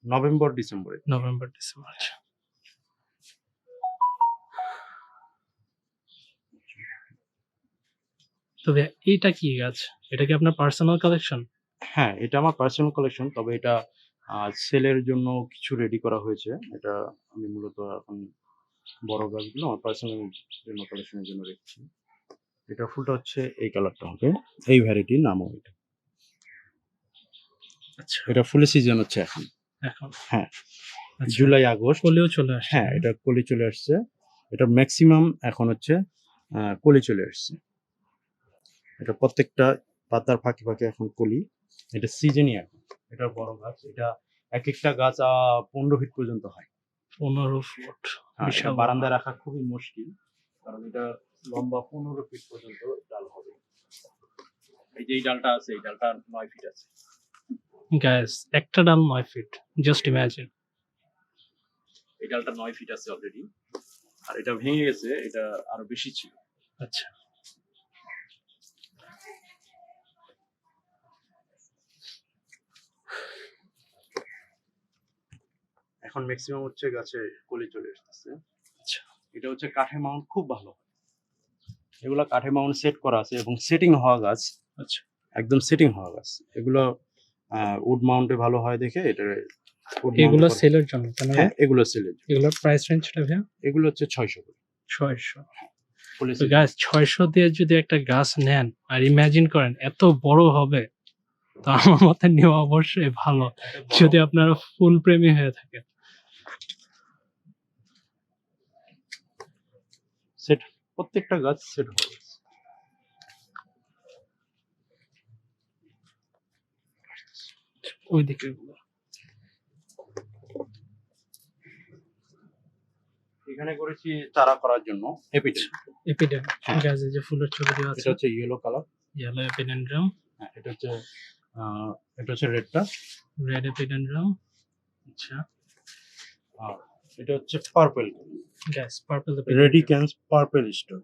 নভেম্বর ডিসেম্বরে। November December. আচ্ছা। তো ভাই এইটা কি গাছ? এটা কি আপনার পার্সোনাল কালেকশন? হ্যাঁ, এটা আমার পার্সোনাল কালেকশন। তবে এটা সেলের জন্য কিছু রেডি করা হয়েছে। এটা আমি মূলত এখন বড় গাছগুলো আমার পার্সোনাল জন্য কালেকশনের জন্য রেখেছি। এটা ফুলটা হচ্ছে এই কালারটা হবে। এই ভ্যারাইটির নামও এটা। আচ্ছা। এটা ফুলের সিজন হচ্ছে এখন। এখন হ্যাঁ, আচ্ছা। July August. কলিও চলে আসছে। হ্যাঁ, এটা কলি চলে আসছে। এটা ম্যাক্সিমাম এখন হচ্ছে কলি চলে আসছে। এটা প্রত্যেকটা পাতার ফাঁকে ফাঁকে এখন কলি। এটা সিজনই এখন। এটা বড় গাছ। এটা একেকটা গাছ 15 ফিট পর্যন্ত হয়। 15 ফুট। এটা বিশাল বারান্দায় রাখা খুবই মুশকিল। কারণ এটা লম্বা 15 ফিট পর্যন্ত ডাল হবে। এই যে এই ডালটা আছে, এই ডালটা 9 ফিট আছে। গাইস একটা ডাল 9 ফিট। Just imagine. এই ডালটা 9 ফিট আছে অলরেডি। আর এটা ভেঙে গেছে, এটা আরো বেশি ছিল। আচ্ছা। এখন ম্যাক্সিমাম হচ্ছে গাছে কলি চলে আসতেছে। আচ্ছা। এটা হচ্ছে কাঠে মাউন্ট খুব ভালো হয়। এগুলা কাঠে মাউন্ট সেট করা আছে এবং সেটিং হওয়া গাছ। আচ্ছা। একদম সেটিং হওয়া গাছ। এগুলো উড মাউন্টে ভালো হয় দেখে এটা উড এগুলো মাউন্ট সেলের জন্য তাই না? হ্যাঁ, এগুলো সেলের জন্য। এগুলোর প্রাইস রেঞ্জটা ভাইয়া? এগুলো হচ্ছে 600 করে। 600। ফুলে তো গাইস 600 দিয়ে যদি একটা গাছ নেন আর ইমাজিন করেন এত বড় হবে, তো আমার মতে নেওয়া অবশ্যই ভালো যদি আপনারা ফুল প্রেমী হয়ে থাকেন। সেট প্রত্যেকটা গাছ সেট হবে। ওইদিকে এখানে করেছি চারা করার জন্য এপিডেন। এপিডেন হ্যাঁ। গাছে যে ফুলের ছবি দেওয়া আছে, এটা হচ্ছে ইয়েলো কালার। ইয়েলো এপিডেন্ড্রাম, হ্যাঁ, এটা হচ্ছে রেডটা। রেড এপিডেন্ড্রাম। আচ্ছা। আর এটা হচ্ছে purple, guys purple radicans purple stone.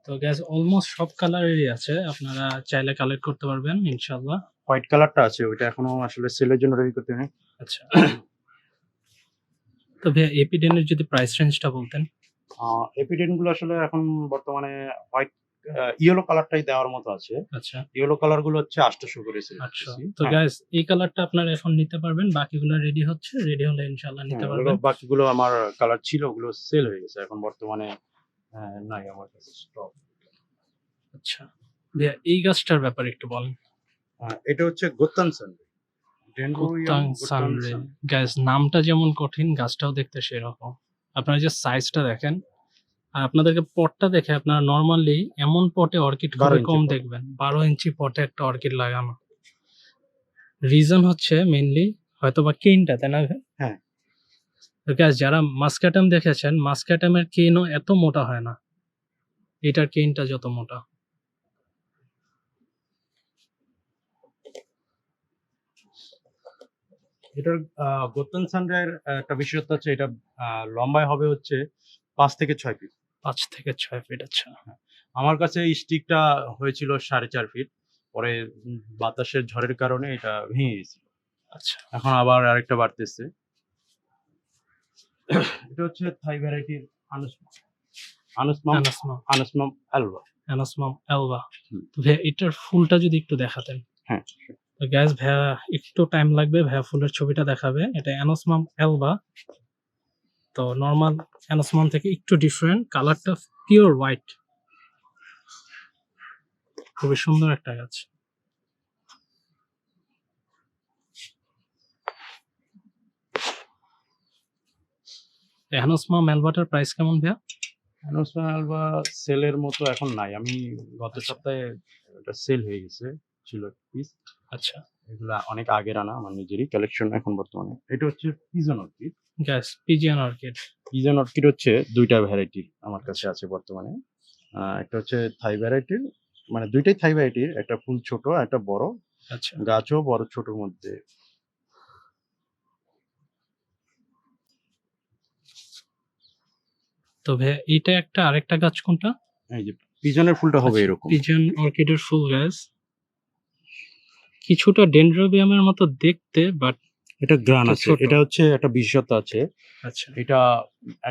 তো গ্যাস অলমোস্ট সব কালারেরই আছে, আপনারা চাইলে কালেক্ট করতে পারবেন ইনশাল্লাহ। হোয়াইট কালারটা আছে, ওইটা এখনো আসলে সেলের জন্য রেডি করতে হয়। আচ্ছা, তো ভাইয়া এপিডেনের যদি প্রাইস রেঞ্জটা বলতেন। এপিডেন্ট গুলো আসলে এখন বর্তমানে হোয়াইট ইয়েলো কালারটাই দেওয়ার মতো আছে। আচ্ছা ইয়েলো কালার গুলো হচ্ছে 800 করে সেল আচ্ছা, করতেছি। তো গাইস এই কালারটা আপনারা এখন নিতে পারবেন, বাকিগুলো রেডি হচ্ছে, রেডি হলে ইনশাল্লাহ নিতে পারবেন। বাকিগুলো আমার কালার ছিল, ওগুলো সেল হয়ে গেছে এখন বর্তমানে নাই আমার কাছে স্টক। আচ্ছা ভাইয়া এই গাছটার ব্যাপারে একটু বলেন। এটা হচ্ছে গোত্তান সানরে, কুত্তাং সানরে। গাইস নামটা যেমন কঠিন, গাছটাও দেখতে সেরকম। আপনারা যে সাইজটা দেখেন, আর আপনাদেরকে পটটা দেখে আপনারা নরমালি এমন পটে অর্কিড 12 খুবই ইঞ্চি কম পট। দেখবেন, 12 ইঞ্চি পটে একটা অর্কিড লাগানো। রিজন হচ্ছে মেইনলি হয়তো বা কেইনটা, তাই না ভাই? হ্যাঁ। তো guys, যারা মাস্কাটাম দেখেছেন, মাস্কাটামের কেইনও এত মোটা হয় না, এটার কেইনটা যত মোটা। এটার গোত্তান সানরের একটা বিশেষত্ব হচ্ছে এটা লম্বায় হবে হচ্ছে 5 থেকে 6 ফিট। 5 থেকে 6 ফিট। আচ্ছা আমার কাছে স্টিকটা হয়েছিল 4.5 ফিট, পরে বাতাসের ঝড়ের কারণে এটা ভেঙে গেছিল। আচ্ছা এখন আবার আরেকটা বাড়তেছে। এটা হচ্ছে থাই ভ্যারাইটির আনুসমাম অ্যানাসমাম আনুসমাম অ্যালবা। অ্যানাসমাম অ্যালবা। হুম। তো ভাইয়া এটার ফুলটা যদি একটু দেখাতেন। হ্যাঁ, তো গ্যাস ভাইয়া একটু টাইম লাগবে, ভাইয়া ফুলের ছবিটা দেখাবে। এটা অ্যানাসমাম অ্যালবা। তো নরমাল অ্যানাসমাম থেকে একটু ডিফারেন্ট, কালারটা পিওর হোয়াইট, খুবই সুন্দর একটা গাছ। অ্যানাসমাম অ্যালবাটার প্রাইস কেমন ভাইয়া? আনুসমাম অ্যালবা সেলের মতো এখন নাই। আমি গত আচ্ছা। সপ্তাহে এটা সেল হয়ে গেছে, ছিল পিস। আচ্ছা এগুলা অনেক আগের আনা, আমার নিজেরই কালেকশন এখন বর্তমানে। এটা হচ্ছে pigeon orchid. Gas pigeon orchid. Pigeon orchid হচ্ছে 2টা ভ্যারাইটি আমার কাছে আছে বর্তমানে। একটা হচ্ছে থাই ভ্যারাইটির, মানে 2টাই থাই ভ্যারাইটির, একটা ফুল ছোট, একটা বড়। আচ্ছা গাছও বড় ছোটর মধ্যে। তো ভাইয়া এইটা একটা, আরেকটা গাছ কোনটা? এই যে পিজনের ফুলটা হবে আচ্ছা, এরকম। পিজন অর্কিডের ফুল গাছ কিছুটা ডেনড্রোবিয়ামের মতো দেখতে, বাট এটা গ্রান একটু আছে। ছোট। এটা হচ্ছে একটা বিশেষত্ব আছে। আচ্ছা, এটা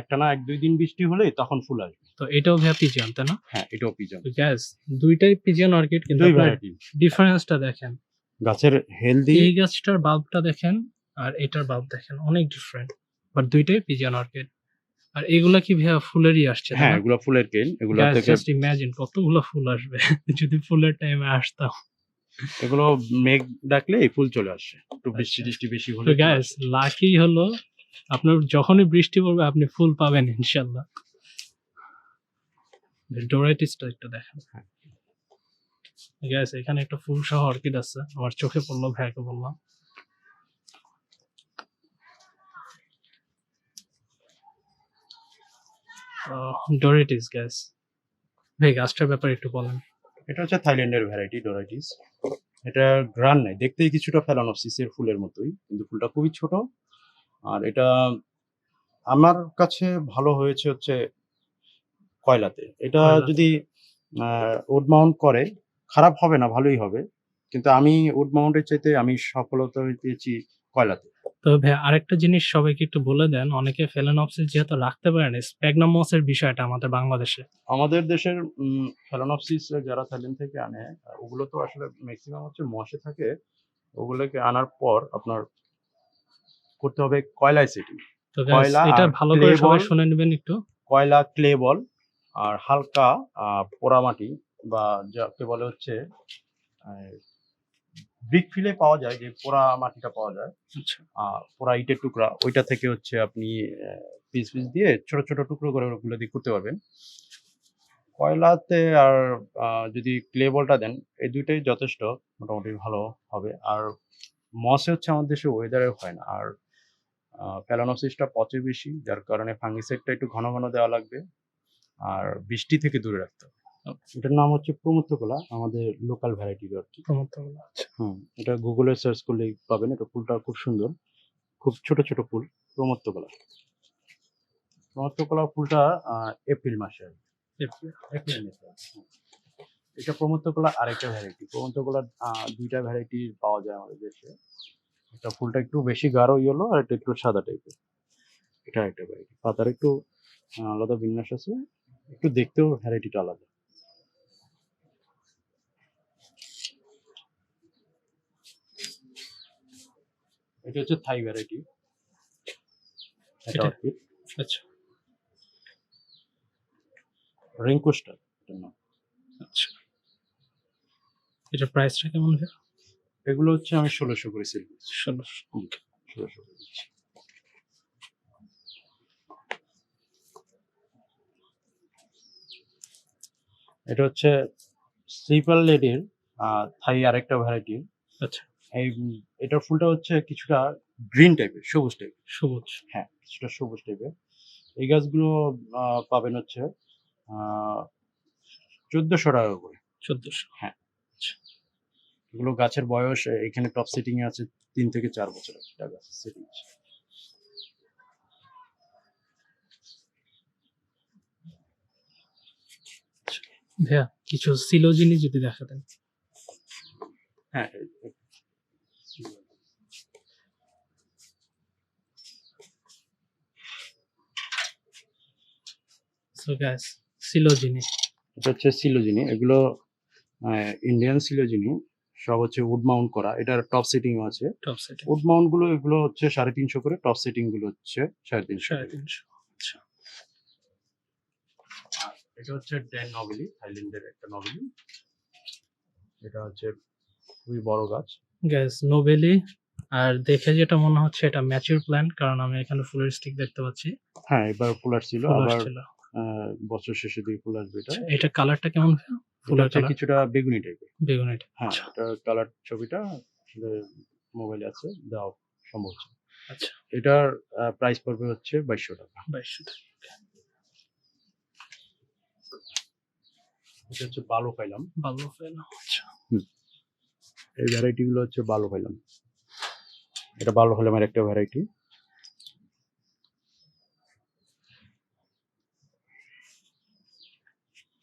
একটানা 1-2 দিন বৃষ্টি হলেই তখন ফুল আসবে। তো এটাও ভাইয়া পিজিয়ন, তাই না? হ্যাঁ, এটাও পিজন। গ্যাস দুইটাই পিজিয়ন অর্কিড, কিন্তু 2 আপনার ভ্যারাইটি। ডিফারেন্সটা দেখেন। গাছের হেলদি। এই গাছটার বাল্বটা দেখেন আর এটার বাল্ব দেখেন, অনেক ডিফারেন্ট, বাট দুইটাই পিজিয়ন অর্কিড। আর এগুলা কি ভাইয়া ফুলেরই আসছে, তাই হ্যাঁ, না? এগুলো ফুলের কেন। এগুলো গ্যাস থেকে জাস্ট ইমাজিন কতগুলো ফুল আসবে যদি ফুলের টাইমে আসতাম। এগুলো মেঘ ডাকলে এই ফুল চলে আসে। একটু বৃষ্টি আচ্ছা। টিষ্টি বেশি তো হলে ফুল গ্যাস আসে। লাকি হলো আপনার যখনই বৃষ্টি পড়বে আপনি ফুল পাবেন ইনশাল্লাহ। ডোরাইটিসটা একটু দেখেন। গ্যাস এখানে একটা ফুল সহ অর্কিড আছে, আমার চোখে পড়লো, ভাইয়াকে বললাম। ডোরাইটিস গ্যাস, ভাই গাছটার ব্যাপারে একটু বলেন। এটা হচ্ছে থাইল্যান্ডের ভ্যারাইটি ডোরাইটিস। এটা গ্রান নাই, দেখতেই কিছুটা ফেলানোসিসের ফুলের মতোই, কিন্তু ফুলটা খুবই ছোট। আর এটা আমার কাছে ভালো হয়েছে হচ্ছে কয়লাতে। এটা কয়লাতে। যদি উড মাউন্ট করে খারাপ হবে না, ভালোই হবে। কিন্তু আমি উড মাউন্টের চাইতে আমি সফলতা পেয়েছি কয়লাতে। তো ভাই আরেকটা জিনিস সবাইকে একটু বলে দেন, অনেকে ফেলেনপসিস যেহেতু রাখতে পারেন, স্প্যাগনামসের বিষয়টা আমাদের বাংলাদেশে। আমাদের দেশের ফেলানোপসিস যারা থাইল্যান্ড থেকে আনে, ওগুলো তো আসলে মেক্সিমাম হচ্ছে মশে থাকে। ওগুলোকে আনার পর আপনার করতে হবে কয়লায় সেটিং। তো গাইস কয়লা এটা আর ভালো ক্লে করে সবাই বল, শুনে নেবেন একটু। কয়লা, ক্লে বল আর হালকা পোড়ামাটি, বা যাকে বলে হচ্ছে ব্রিক ফিলে পাওয়া যায়, যে পোড়া মাটিটা পাওয়া যায়, আচ্ছা পোড়া ইটের টুকরা, ওইটা থেকে হচ্ছে আপনি পিস পিস দিয়ে ছোট ছোট টুকরো করে ওগুলো দিয়ে করতে পারবেন। কয়লাতে আর যদি ক্লে বলটা দেন, এই দুইটাই যথেষ্ট, মোটামুটি ভালো হবে। আর মসে হচ্ছে আমাদের দেশে ওয়েদারে হয় না। আর ফেলানোসিসটা পচে বেশি, যার কারণে ফাঙ্গিসাইডটা একটু ঘন ঘন দেওয়া লাগবে। আর বৃষ্টি থেকে দূরে রাখতে হবে। এটার নাম হচ্ছে প্রমুত্রকলা, আমাদের লোকাল ভ্যারাইটির আর কি। প্রমোদগুলো। আচ্ছা এটা গুগলে সার্চ করলেই পাবেন। এটা ফুলটা খুব সুন্দর, খুব ছোট ছোট ফুল। প্রমত্তকলা। প্রমত্তকলা ফুলটা এপ্রিল মাসে হয়। এপ্রিল মাসে হয়। এটা প্রমত্তকলা আরেকটা ভ্যারাইটি। প্রমত্তকলার ২ টা ভ্যারাইটি পাওয়া যায় আমাদের দেশে। একটা ফুলটা একটু বেশি গাঢ় ইয়েলো আর একটা একটু সাদা টাইপের। এটা আরেকটা ভ্যারাইটি। পাতার একটু আলাদা বিন্যাস আছে। একটু দেখতেও ভ্যারাইটিটা আলাদা। এটা হচ্ছে থাই ভ্যারাইটি। এটা এটা অর্কিড। আচ্ছা রিঙ্কোস্টার এটার নাম। আচ্ছা, এটা প্রাইসটা কেমন ভাইয়া? এগুলো হচ্ছে আমি ১৬০০ করে সেল করছি। ১৬০০। ওকে। ১৬০০ করে দিচ্ছি। এটা হচ্ছে স্লিপার লেডির থাই আরেকটা ভ্যারাইটি। আচ্ছা, এই এটার ফুলটা হচ্ছে কিছুটা গ্রিন টাইপের, সবুজ টাইপের। সবুজ। হ্যাঁ, কিছুটা সবুজ টাইপের। এই গাছগুলো পাবেন হচ্ছে আ ১৪০০ টাকা করে। ১৪০০। হ্যাঁ। আচ্ছা। এগুলো গাছের বয়স এখানে টপ সেটিং এ আছে ৩ থেকে ৪ বছর একটা গাছের সেটিং আছে। ভাইয়া কিছু সিলোজিনি যদি দেখাতেন। হ্যাঁ, সো গাইস, সিলোজিনি। এটা হচ্ছে সিলোজিনি। এগুলো ইন্ডিয়ান সিলোজিনি। সব হচ্ছে উড মাউন্ট করা। এটার টপ সেটিং ও আছে। টপ সেটিং উড মাউন্ট গুলো এগুলো হচ্ছে ৩৫০ করে, টপ সেটিং গুলো হচ্ছে ৩৫০ করে। ৩৫০। আচ্ছা আর এটা হচ্ছে ড্যান নবেলি, থাইল্যান্ডের একটা নবেলি। এটা হচ্ছে খুবই বড় গাছ। গাইস, নোবেলি। আর দেখে যেটা মনে হচ্ছে এটা ম্যাচিউর প্ল্যান্ট, কারণ আমি এখানে ফুলের স্টিক দেখতে পাচ্ছি। হ্যাঁ, এবার ফুল আসছিল। ফুল আবার আসছিল। বছর শেষের দিকে ফুল আসবে এটা। আচ্ছা, এটা কালারটা কেমন ভাইয়া? ফুল ফুলের হচ্ছে কালার কিছুটা বেগুনি টাইপের। বেগুনি। হ্যাঁ, আচ্ছা এটার কালার ছবিটা আসলে মোবাইলে আছে, দেওয়া সম্ভব হচ্ছে। আচ্ছা, এটার প্রাইস পড়বে হচ্ছে ২২০০ টাকা। ২২০০ টাকা। এটা হচ্ছে বালো পাইলাম। ভালো ফেলো। আচ্ছা এই ভ্যারাইটি গুলো হচ্ছে বালো পাইলাম। এটা বালো পাইলামের একটা ভ্যারাইটি।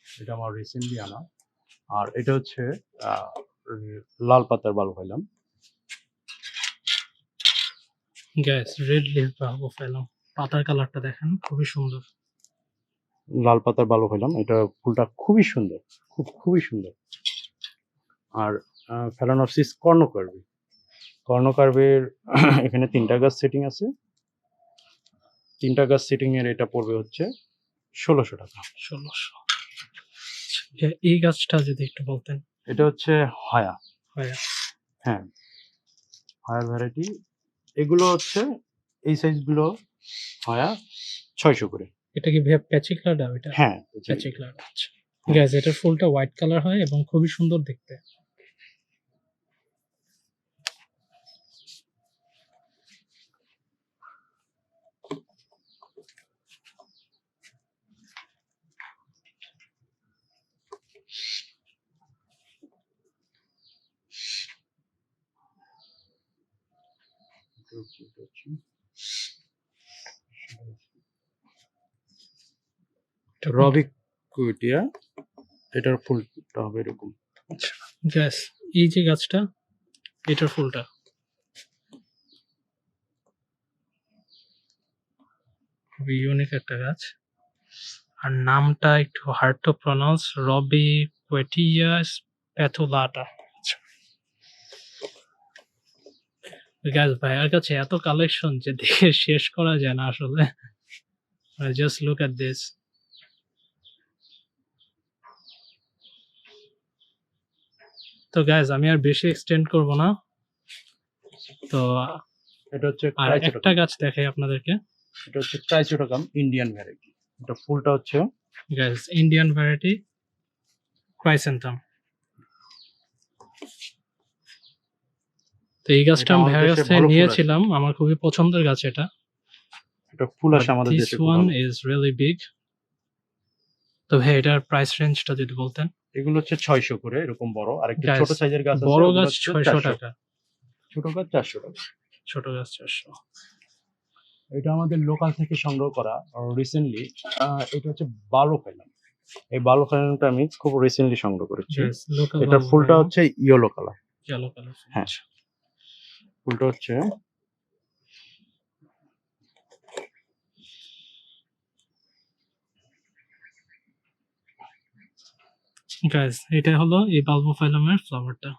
এটা আমার রিসেন্টলি আনা। আর এটা হচ্ছে লাল পাতার বালো পাইলাম। গাইস, রেড লিফ বাবু ফেলো। পাতার কালারটা দেখেন, খুবই সুন্দর। লাল পাতার বালো পাইলাম। এটা ফুলটা খুবই সুন্দর, খুবই সুন্দর। আর ফেলানোপসিস কর্ণকার্ভি। কর্ণকার্ভের এখানে ৩টা গাছ সেটিং আছে। ৩টা গাছ সেটিং এর এটা পড়বে হচ্ছে ১৬০০ টাকা। ১৬০০। আচ্ছা, এই গাছটা যদি একটু বলতেন। এটা হচ্ছে হয়া। ভাইয়া হ্যাঁ, হয়ার ভ্যারাইটি। এগুলো হচ্ছে এই সাইজ গুলো হয়া ৬০০ করে। এটা কি ভাইয়া প্যাচিক্লাডা? এটা হ্যাঁ, প্যাচিক্লাডা। আচ্ছা গাইস, এটার ফুলটা হোয়াইট কালার হয় এবং খুবই সুন্দর দেখতে। এটা রবিক কুইটিয়া। এটার ফুলটা হবে এরকম। আচ্ছা গাইস, এই যে গাছটা, এটার ফুলটা খুবই ইউনিক একটা গাছ। আর নামটা একটু হার্ড টু প্রনাউন্স, রবি কোয়েটিয়াস প্যাথুলাটা। গাইস, ভাইয়ার কাছে এত কালেকশন যে দেখে শেষ করা যায় না আসলে। Just look at this. তো গাইস, আমি আর বেশি এক্সটেন্ড করব না। তো এটা হচ্ছে আর একটা গাছ দেখাই আপনাদেরকে। এটা হচ্ছে ট্রাইচোটাকাম ইন্ডিয়ান ভ্যারাইটি। এটা ফুলটা হচ্ছে গাইস, ইন্ডিয়ান ভ্যারাইটি ক্রাইসেন্থাম। তো এই গাছটা আমি ভাইয়ার কাছ থেকে নিয়েছিলাম, আমার খুবই পছন্দের গাছ এটা। এটা ফুল আসে আমাদের দিস দেশে। One is really big. তো ভাই এটার প্রাইস রেঞ্জটা যদি বলতেন। এগুলো হচ্ছে ৬০০ করে এরকম বড়। আর একটা Guys, ছোট সাইজের গাছ আছে। বড় ওগুলো গাছ হচ্ছে ৬০০ ৪০০। টাকা, ছোট গাছ ৪০০ টাকা। ছোট গাছ ৪০০। এটা আমাদের লোকাল থেকে সংগ্রহ করা রিসেন্টলি। এটা হচ্ছে বালোফাইলাম। এই বালোফাইলামটা আমি খুব রিসেন্টলি সংগ্রহ করেছি। লোকাল এটার ফুলটা হচ্ছে ইয়েলো কালার। Yellow colour. হ্যাঁ। ফুলটা হচ্ছে গাইস এটা হলো এই বালবোফাইলামের ফ্লাওয়ারটা।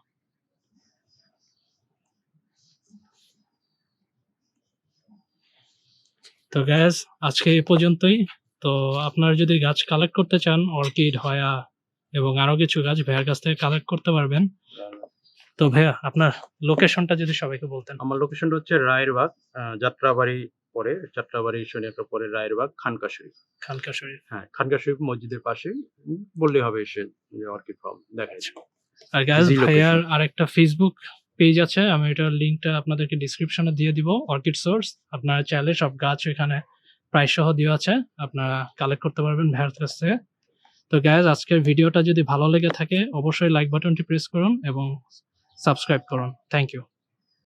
তো গাইস আজকে এই পর্যন্তই। তো আপনারা যদি গাছ কালেক্ট করতে চান অর্কিড, হয়া এবং আরো কিছু গাছ ভাইয়ার কাছ থেকে কালেক্ট করতে পারবেন। তো ভাইয়া আপনার লোকেশনটা যদি সবাইকে বলতেন। আমার লোকেশনটা হচ্ছে রায়েরবাগ, যাত্রাবাড়ি পরে, যাত্রাবাড়ি শনিয়াত্রা পরে রায়েরবাগ খানকা শরীফ। খানকা শরীফ। হ্যাঁ, খানকা শরীফ মসজিদের পাশে বললেই হবে এসে যে অর্কিড ফার্ম দেখা যাবে। আর গাইস Easy ভাইয়ার location. আরেকটা ফেসবুক পেজ আছে, আমি এটার লিংকটা আপনাদেরকে ডেসক্রিপশনে দিয়ে দিব, অর্কিড সোর্স। আপনারা চাইলে সব গাছ এখানে প্রাইস সহ দেওয়া আছে, আপনারা কালেক্ট করতে পারবেন ভাইয়ার কাছ থেকে। তো গাইস আজকের ভিডিওটা যদি ভালো লেগে থাকে অবশ্যই লাইক বাটনটি প্রেস করুন এবং সাবস্ক্রাইব করুন। Thank you.